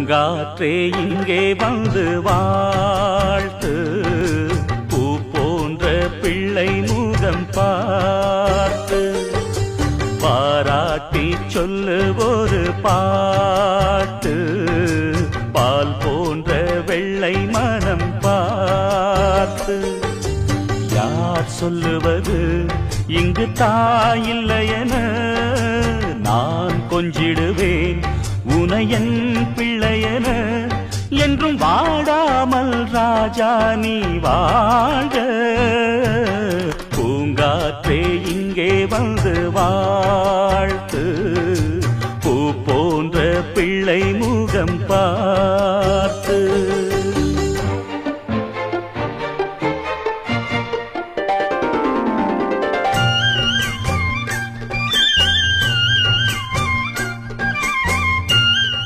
பூங்காற்றே இங்கே வந்து வாழ்த்து, பூ போன்ற பிள்ளை முகம் பார்த்து, பாராட்டி சொல்லு ஒரு பாட்டு, பால் போன்ற வெள்ளை மனம் பார்த்து. யார் சொல்லுவது இங்கு தாயில்லையென, நான் கொஞ்சிடுவேன் உனையன் பிள்ளையென. என்றும் வாடாமல் ராஜா நீ வாழ, பூங்காற்றே இங்கே வந்து வாழ்த்து, பூ போன்ற பிள்ளை முகம் பார்.